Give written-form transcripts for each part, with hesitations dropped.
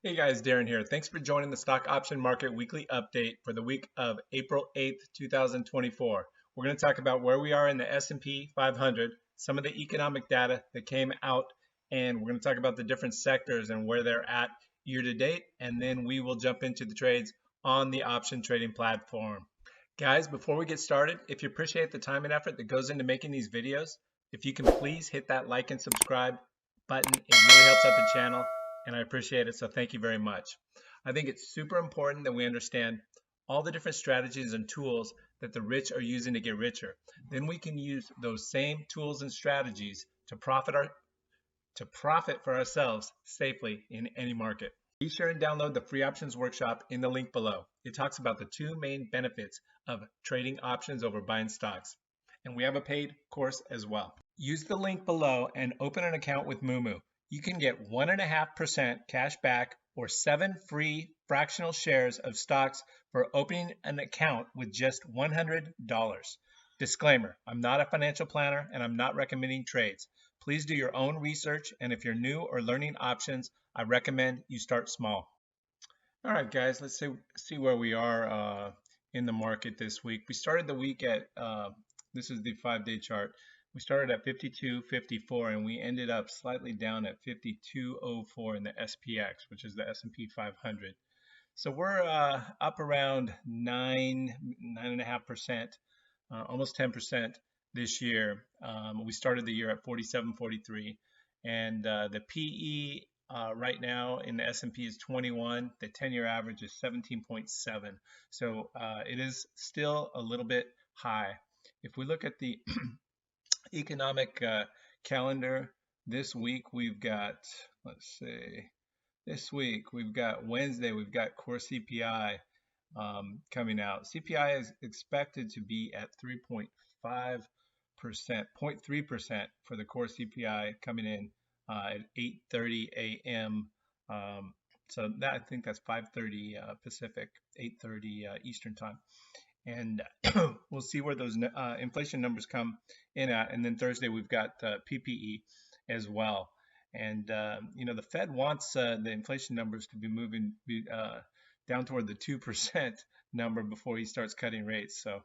Hey guys, Darren here. Thanks for joining the Stock Option Market Weekly Update for the week of April 8th, 2024. We're going to talk about where we are in the S&P 500, some of the economic data that came out, and we're going to talk about the different sectors and where they're at year to date, and then we will jump into the trades on the option trading platform. Guys, before we get started, if you appreciate the time and effort that goes into making these videos, if you can please hit that like and subscribe button. It really helps out the channel and I appreciate it, so thank you very much. I think it's super important that we understand all the different strategies and tools that the rich are using to get richer. Then we can use those same tools and strategies to profit for ourselves safely in any market. Be sure and download the free options workshop in the link below. It talks about the two main benefits of trading options over buying stocks. And we have a paid course as well. Use the link below and open an account with Moomoo. You can get 1.5% cash back or 7 free fractional shares of stocks for opening an account with just $100. Disclaimer, I'm not a financial planner and I'm not recommending trades. Please do your own research, and if you're new or learning options, I recommend you start small. All right, guys, let's see where we are in the market this week. We started the week at, this is the 5-day chart. We started at 52.54 and we ended up slightly down at 52.04 in the SPX, which is the S&P 500. So we're up around 9.5%, almost 10% this year. We started the year at 47.43, and the PE right now in the S&P is 21. The 10-year average is 17.7. So it is still a little bit high. If we look at the economic calendar this week, we've got, let's see, this week we've got Wednesday, we've got core CPI coming out. CPI is expected to be at 3.5%, 0.3% for the core CPI coming in at 8:30 a.m. So that, I think that's 5:30 Pacific, 8:30 Eastern time. And we'll see where those inflation numbers come in at. And then Thursday we've got PPE as well. And you know, the Fed wants the inflation numbers to be moving down toward the 2% number before he starts cutting rates. So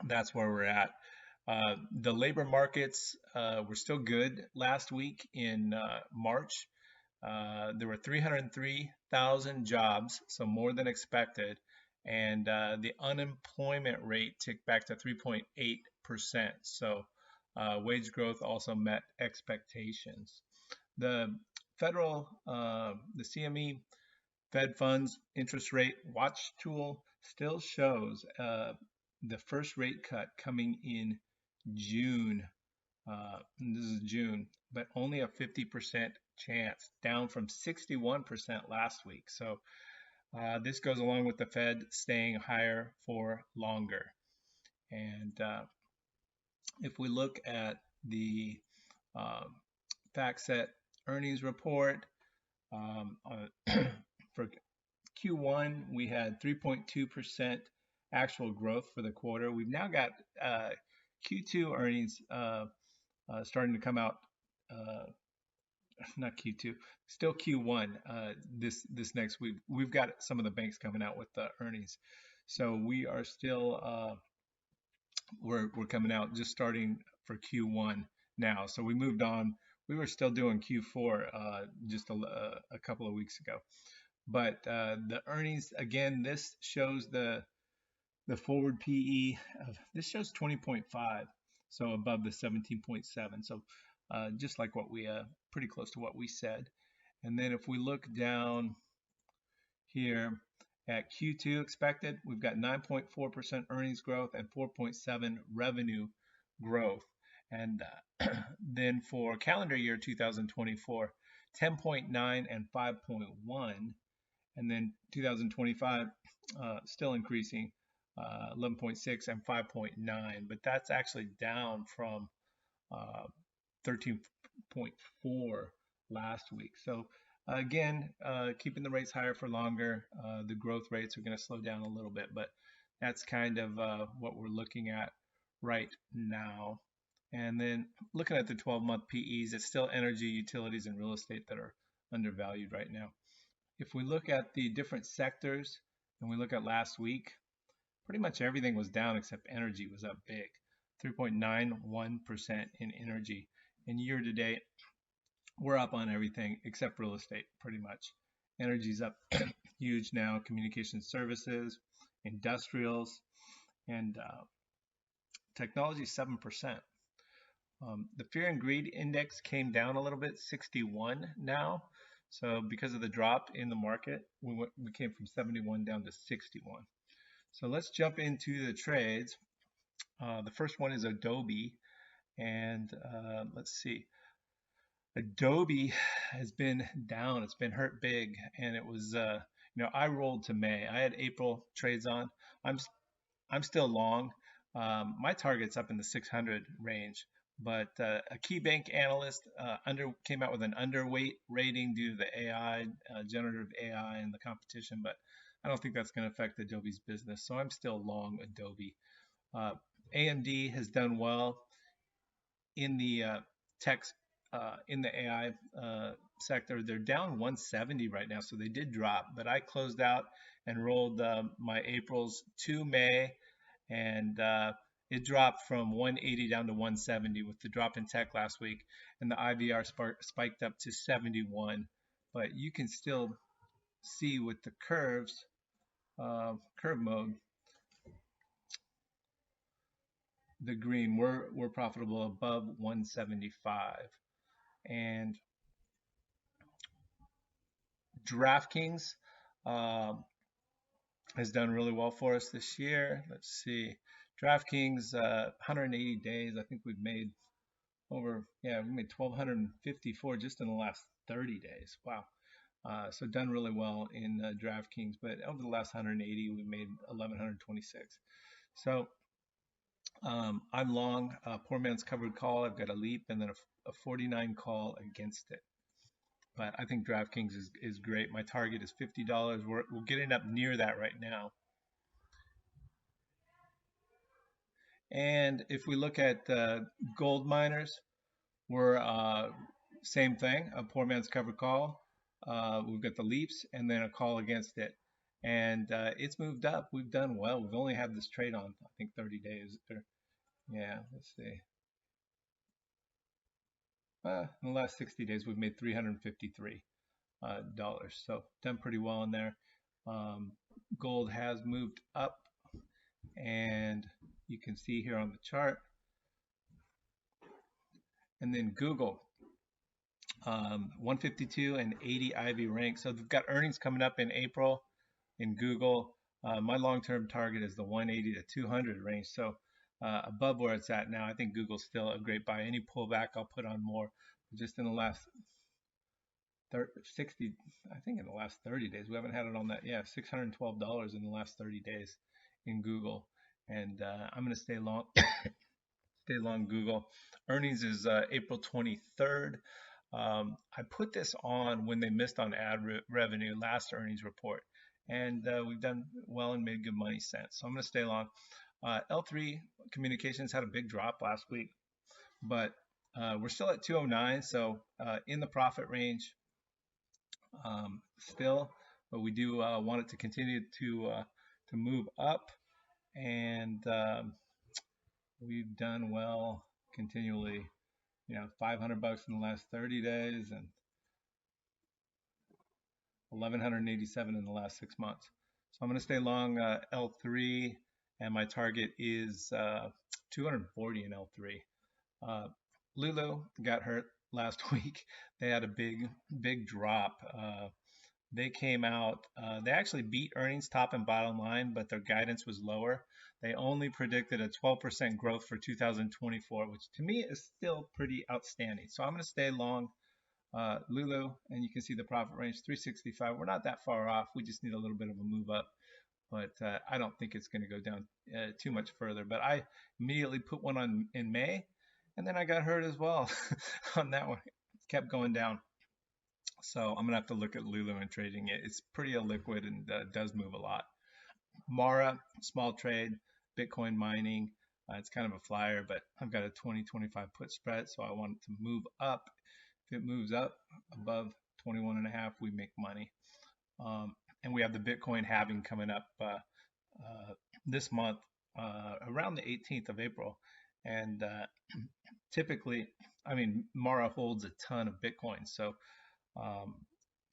that's where we're at. The labor markets were still good last week in March. There were 303,000 jobs, so more than expected. And the unemployment rate ticked back to 3.8%. So wage growth also met expectations. The federal, the CME Fed Funds interest rate watch tool still shows the first rate cut coming in June. This is June, but only a 50% chance, down from 61% last week. So this goes along with the Fed staying higher for longer. And if we look at the FactSet earnings report, for Q1, we had 3.2% actual growth for the quarter. We've now got Q2 earnings starting to come out. Not Q2, still Q1 this next week. We've got some of the banks coming out with the earnings, so we are still we're coming out just starting for Q1 now. So we moved on. We were still doing Q4 just a couple of weeks ago, but the earnings, again, this shows the forward PE of, this shows 20.5, so above the 17.7. So just like what we pretty close to what we said. And then if we look down here at Q2 expected, we've got 9.4% earnings growth and 4.7 revenue growth. And then for calendar year 2024, 10.9 and 5.1. And then 2025 still increasing, 11.6 and 5.9. But that's actually down from 13.4 last week. So again, keeping the rates higher for longer, the growth rates are going to slow down a little bit, but that's kind of what we're looking at right now. And then looking at the 12-month PEs, it's still energy, utilities, and real estate that are undervalued right now. If we look at the different sectors and we look at last week, pretty much everything was down except energy was up big, 3.91% in energy. And year to date, we're up on everything except real estate, pretty much. Energy's up huge now, communication services, industrials, and technology 7%. The fear and greed index came down a little bit, 61 now. So because of the drop in the market, we came from 71 down to 61. So let's jump into the trades. The first one is Adobe, and let's see. Adobe has been down. It's been hurt big, and it was, I rolled to May. I had April trades on. I'm still long. My target's up in the 600 range, but a key bank analyst came out with an underweight rating due to the AI, generative AI, and the competition. But I don't think that's going to affect Adobe's business, so I'm still long Adobe. AMD has done well in the tech, in the AI sector. They're down 170 right now, so they did drop. But I closed out and rolled my April's to May, and it dropped from 180 down to 170 with the drop in tech last week, and the IVR spiked up to 71. But you can still see with the curves, curve mode, the green, we're profitable above 175. And DraftKings has done really well for us this year. Let's see, DraftKings 180 days. I think we've made over, we made 1,254 just in the last 30 days. Wow. So done really well in DraftKings, but over the last 180, we made 1,126. So I'm long. Poor man's covered call. I've got a leap and then a 49 call against it. But I think DraftKings is great. My target is $50. We're getting up near that right now. And if we look at gold miners, we're same thing, a poor man's covered call. We've got the leaps and then a call against it. And it's moved up. We've done well. We've only had this trade on, I think, 30 days. Yeah, let's see. In the last 60 days, we've made $353. So done pretty well in there. Gold has moved up, and you can see here on the chart. And then Google, 152 and 80 IV rank. So they've got earnings coming up in April in Google. My long-term target is the 180 to 200 range. So above where it's at now, I think Google's still a great buy. Any pullback, I'll put on more. Just in the last 60, I think in the last 30 days, we haven't had it on that. Yeah, $612 in the last 30 days in Google. And I'm going to stay long, stay long Google. Earnings is April 23rd. I put this on when they missed on ad revenue last earnings report. And we've done well and made good money since. So I'm going to stay long. L3 Communications had a big drop last week, but we're still at 209, so in the profit range still, but we do want it to continue to move up, and we've done well continually. 500 bucks in the last 30 days and 1,187 in the last 6 months. So I'm going to stay long L3, and my target is 240 in L3. Lulu got hurt last week. They had a big drop. They came out, they actually beat earnings top and bottom line, but their guidance was lower. They only predicted a 12% growth for 2024, which to me is still pretty outstanding. So I'm going to stay long Lulu, and you can see the profit range 365. We're not that far off. We just need a little bit of a move up, but I don't think it's going to go down too much further. But I immediately put one on in May, and then I got hurt as well on that one. It kept going down. So I'm going to have to look at Lulu and trading it. It's pretty illiquid and does move a lot. Mara, small trade, Bitcoin mining. It's kind of a flyer, but I've got a 20-25 put spread, so I want it to move up. If it moves up above 21 and a half, we make money. And we have the Bitcoin halving coming up this month, around the 18th of April. And typically, I mean, Mara holds a ton of Bitcoin. So um,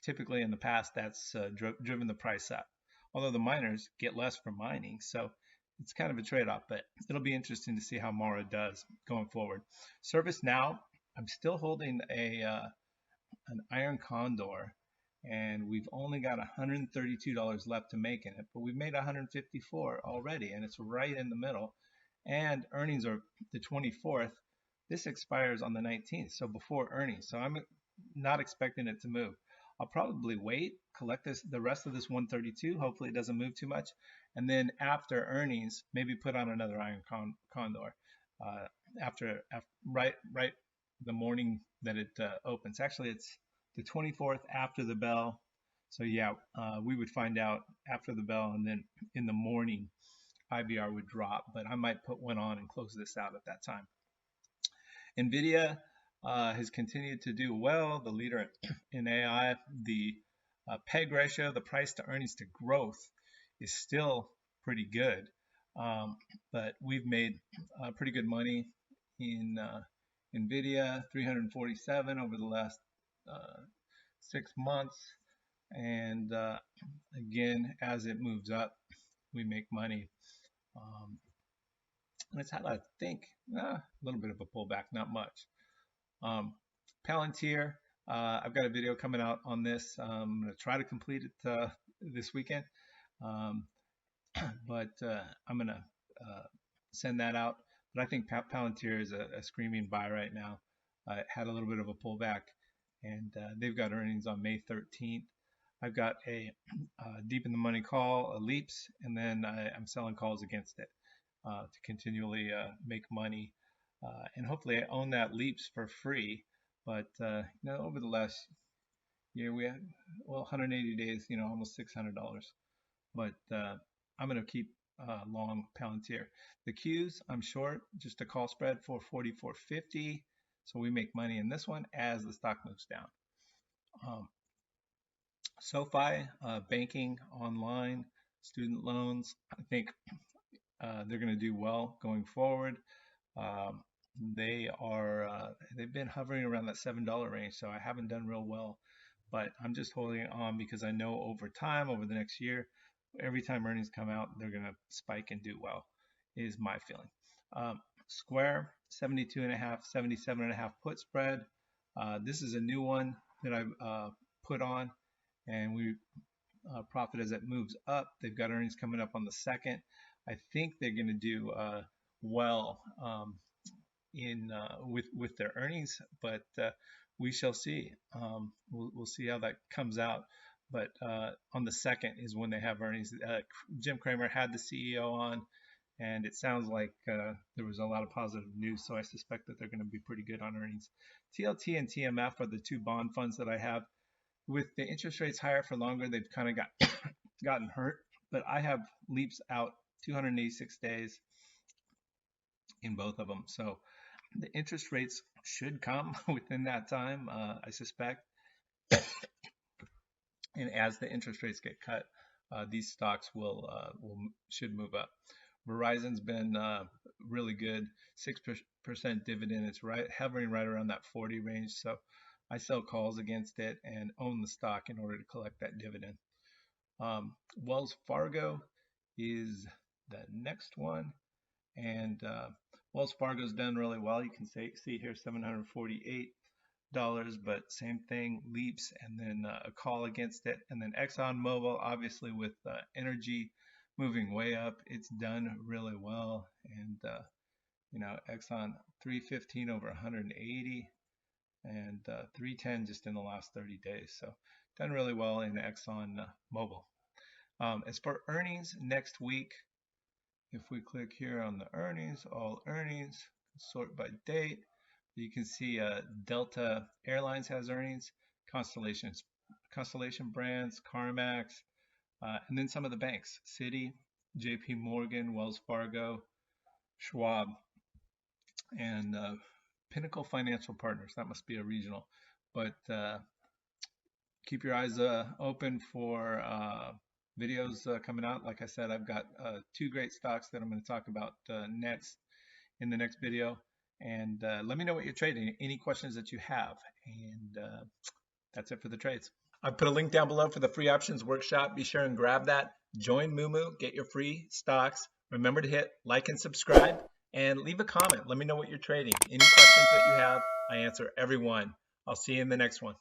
typically in the past, that's driven the price up. Although the miners get less for mining. So it's kind of a trade-off, but it'll be interesting to see how Mara does going forward. ServiceNow, I'm still holding an iron condor, and we've only got $132 left to make in it, but we've made 154 already, and it's right in the middle. And earnings are the 24th. This expires on the 19th, so before earnings. So I'm not expecting it to move. I'll probably wait, collect the rest of this 132. Hopefully it doesn't move too much, and then after earnings, maybe put on another iron condor. After right the morning that it opens. Actually, it's the 24th after the bell. So yeah, we would find out after the bell, and then in the morning, IVR would drop. But I might put one on and close this out at that time. NVIDIA has continued to do well, the leader in AI. The PEG ratio, the price to earnings to growth, is still pretty good. But we've made pretty good money in NVIDIA, 347 over the last 6 months. And again, as it moves up, we make money. And it's had, I think, a little bit of a pullback, not much. Palantir, I've got a video coming out on this. I'm going to try to complete it this weekend. But I'm going to send that out. But I think Palantir is a screaming buy right now. It had a little bit of a pullback, and they've got earnings on May 13th. I've got a deep in the money call, a leaps, and then I'm selling calls against it to continually make money. And hopefully I own that leaps for free. But over the last year, we had, 180 days, almost $600. But I'm going to keep long Palantir. The Qs, I'm short, just a call spread for 44.50. So we make money in this one as the stock moves down. SoFi, banking online, student loans, I think they're going to do well going forward. They've been hovering around that $7 range, so I haven't done real well, but I'm just holding it on because I know over time, over the next year, every time earnings come out, they're going to spike and do well, is my feeling. Square, 72.5, 77.5 put spread. This is a new one that I've put on, and we profit as it moves up. They've got earnings coming up on the 2nd. I think they're going to do well with their earnings, but we shall see. We'll see how that comes out. But on the 2nd is when they have earnings. Jim Cramer had the CEO on, and it sounds like there was a lot of positive news, so I suspect that they're going to be pretty good on earnings. TLT and TMF are the two bond funds that I have. With the interest rates higher for longer, they've kind of gotten hurt, but I have leaps out 286 days in both of them. So the interest rates should come within that time, I suspect. And as the interest rates get cut, these stocks should move up. Verizon's been really good, 6% dividend. It's hovering right around that 40 range. So I sell calls against it and own the stock in order to collect that dividend. Wells Fargo is the next one, and Wells Fargo's done really well. You can see here $748, but same thing, leaps, and then a call against it. And then ExxonMobil, obviously with energy moving way up, it's done really well. And Exxon 315 over 180, and 310 just in the last 30 days. So done really well in ExxonMobil. As for earnings next week, if we click here on the earnings, all earnings, sort by date, you can see Delta Airlines has earnings, Constellation Brands, CarMax, and then some of the banks, Citi, JP Morgan, Wells Fargo, Schwab, and Pinnacle Financial Partners. That must be a regional, but keep your eyes open for videos coming out. Like I said, I've got 2 great stocks that I'm going to talk about next in the next video. And let me know what you're trading, any questions that you have. And that's it for the trades. I put a link down below for the free options workshop. Be sure and grab that. Join Moomoo, get your free stocks. Remember to hit like and subscribe and leave a comment. Let me know what you're trading. Any questions that you have, I answer every one. I'll see you in the next one.